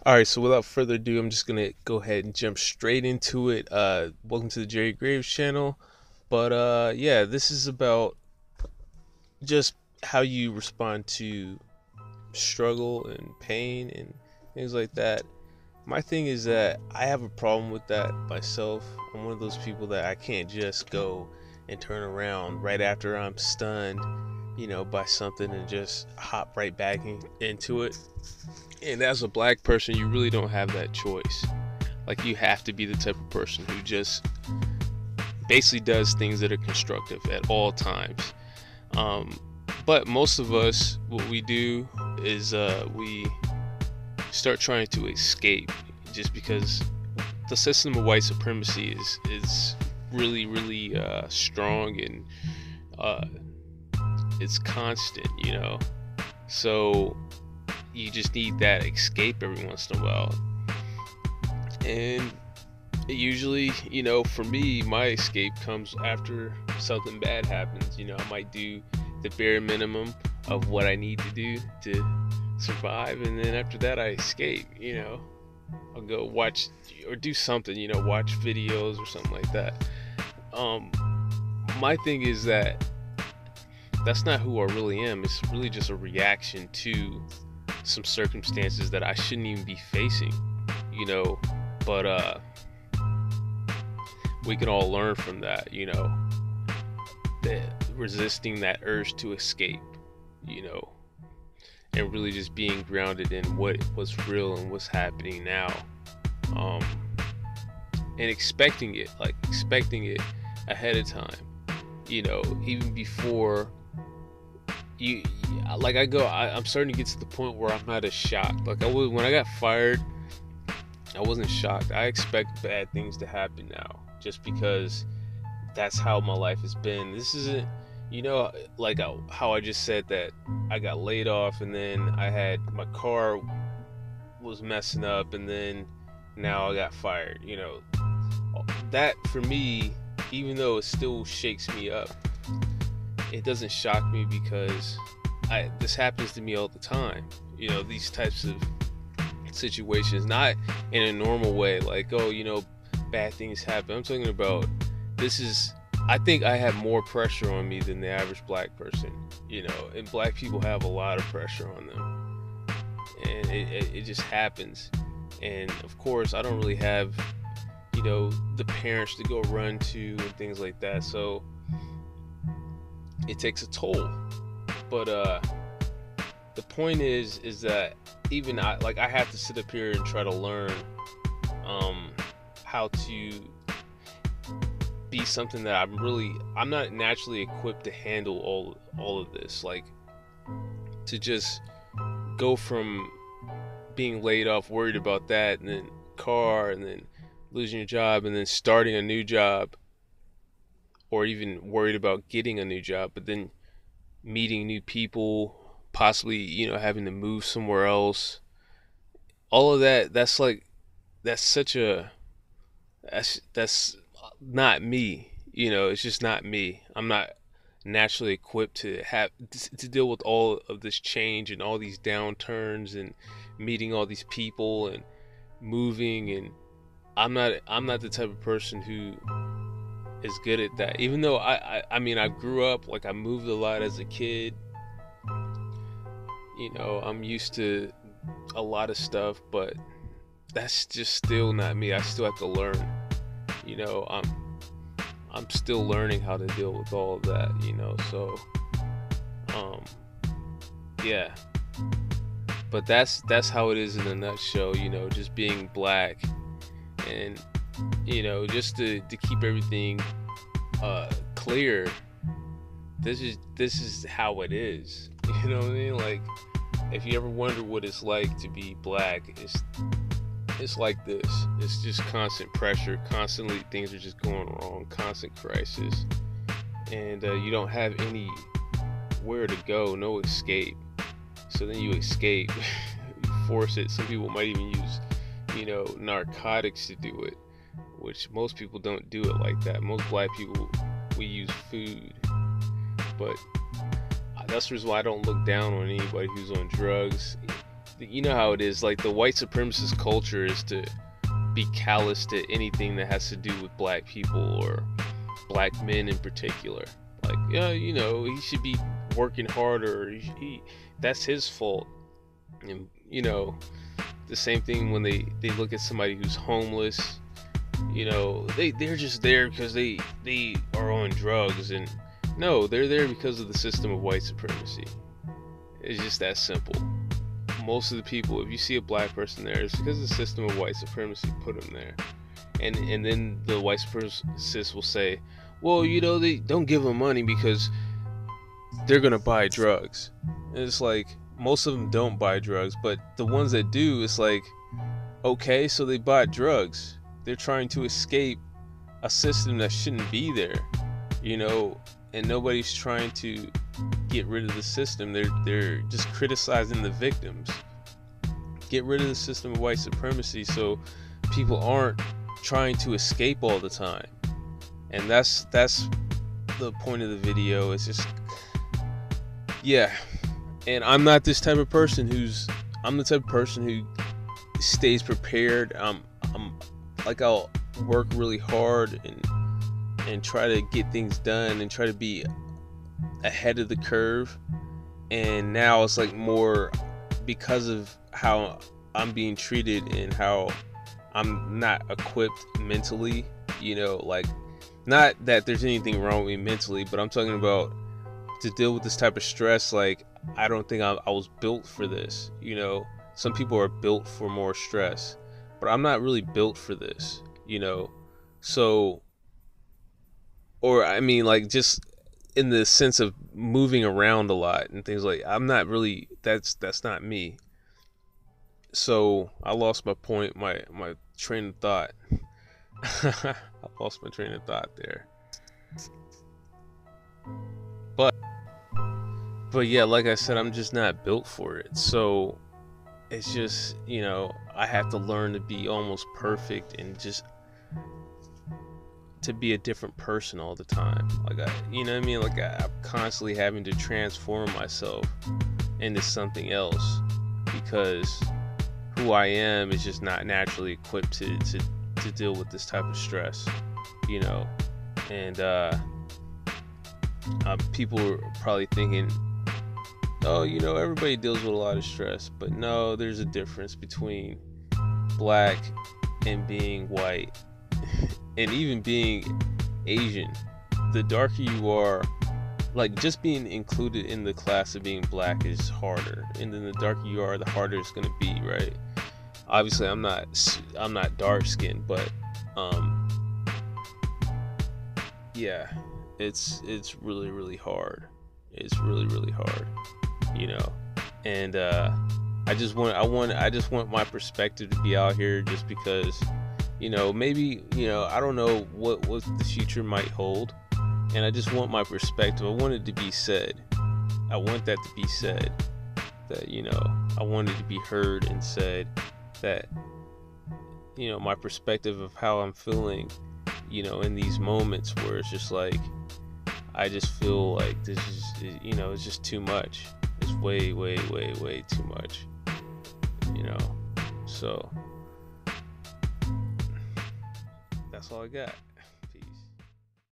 All right, so without further ado, I'm just gonna go ahead and jump straight into it. Welcome to the Jerry Graves channel. But yeah, this is about just how you respond to struggle and pain and things like that. My thing is that I have a problem with that myself. I'm one of those people that I can't just go and turn around right after I'm stunned, by something and just hop right back into it. And as a black person, you really don't have that choice. Like, you have to be the type of person who just basically does things that are constructive at all times. Um, but most of us, what we do is we start trying to escape, just because the system of white supremacy is really strong, and uh, it's constant. So you just need that escape every once in a while. And usually, for me, my escape comes after something bad happens. I might do the bare minimum of what I need to do to survive, and then after that, I escape. I'll go watch or do something. Watch videos or something like that. Um, my thing is that that's not who I really am. It's really just a reaction to some circumstances that I shouldn't even be facing. You know, but we can all learn from that. That resisting that urge to escape. You know, and really just being grounded in what was real and what's happening now. Um, and expecting it ahead of time. Even before you, like I'm starting to get to the point where I'm not as shocked. Like I was when I got fired. I wasn't shocked. I expect bad things to happen now, just because that's how my life has been. This isn't, like how I just said that I got laid off, and then I had my car was messing up, and then now I got fired. That for me, even though it still shakes me up, it doesn't shock me because this happens to me all the time. These types of situations, not in a normal way, like, oh, bad things happen. I'm talking about, this is, I think I have more pressure on me than the average black person. And black people have a lot of pressure on them, and it just happens. And of course, I don't really have the parents to go run to and things like that, so it takes a toll. But the point is that even I have to sit up here and try to learn how to be something that I'm not naturally equipped to handle all of this. Like, to just go from being laid off, worried about that, and then car, and then losing your job, and then starting a new job, or even worried about getting a new job, but then meeting new people, possibly having to move somewhere else. All of that, that's such a that's not me. It's just not me. I'm not naturally equipped to deal with all of this change and all these downturns and meeting all these people and moving. And I'm not the type of person who is good at that. Even though I mean, I grew up, like, I moved a lot as a kid. I'm used to a lot of stuff, but that's just still not me. I still have to learn. You know, I'm I'm still learning how to deal with all of that. So um yeah. But that's how it is in a nutshell. Just being black, and just to keep everything clear. This is how it is. You know what I mean? Like, if you ever wonder what it's like to be black, it's like this. It's just constant pressure, constantly things are just going wrong, constant crisis, and you don't have anywhere to go, no escape. So then you escape, you force it. Some people might even use, narcotics to do it, which most people don't do it like that. Most black people, we use food, but that's the reason why I don't look down on anybody who's on drugs. you know how it is, like the white supremacist culture is to be callous to anything that has to do with black people or black men in particular. Like, yeah, you know, he should be working harder. That's his fault. And you know, the same thing when they look at somebody who's homeless. You know, they're just there because they are on drugs, and no, they're there because of the system of white supremacy. It's just that simple. Most of the people, if you see a black person there, it's because the system of white supremacy put them there. And then the white supremacists will say, well, you know, they don't give them money because they're gonna buy drugs. And it's like, most of them don't buy drugs, but the ones that do, it's like, okay, so they buy drugs. They're trying to escape a system that shouldn't be there, you know, and nobody's trying to get rid of the system. They're just criticizing the victims. Get rid of the system of white supremacy so people aren't trying to escape all the time. And that's the point of the video. It's just, yeah. And I'm not this type of person I'm the type of person who stays prepared. I'm like, I'll work really hard and try to get things done and try to be ahead of the curve. And now it's like more because of how I'm being treated and how I'm not equipped mentally, you know, like, not that there's anything wrong with me mentally, but I'm talking about to deal with this type of stress. Like, I don't think I was built for this, you know. Some people are built for more stress, but I'm not really built for this, you know. So, or I mean, like, just in the sense of moving around a lot and things, like, I'm not really, that's not me. So I lost my point, my train of thought. I lost my train of thought there. But yeah, like I said, I'm just not built for it. So it's just, you know, I have to learn to be almost perfect and just to be a different person all the time. Like, you know what I mean? Like, I'm constantly having to transform myself into something else because who I am is just not naturally equipped to deal with this type of stress, you know. And people are probably thinking, oh, you know, everybody deals with a lot of stress. But no, there's a difference between black and being white and even being Asian. The darker you are, like, just being included in the class of being black is harder, and then the darker you are, the harder it's gonna be, right? Obviously, I'm not dark skinned, but yeah, it's really, really hard. It's really, really hard, you know. And I just want my perspective to be out here, just because, you know, maybe, you know, I don't know what the future might hold, and I just want my perspective. I want it to be said. I want that to be said, that, you know, I want it to be heard and said that, you know, my perspective of how I'm feeling, you know, in these moments where it's just like, I just feel like this is, you know, it's just too much. It's way, way, way, way too much, you know. So that's all I got.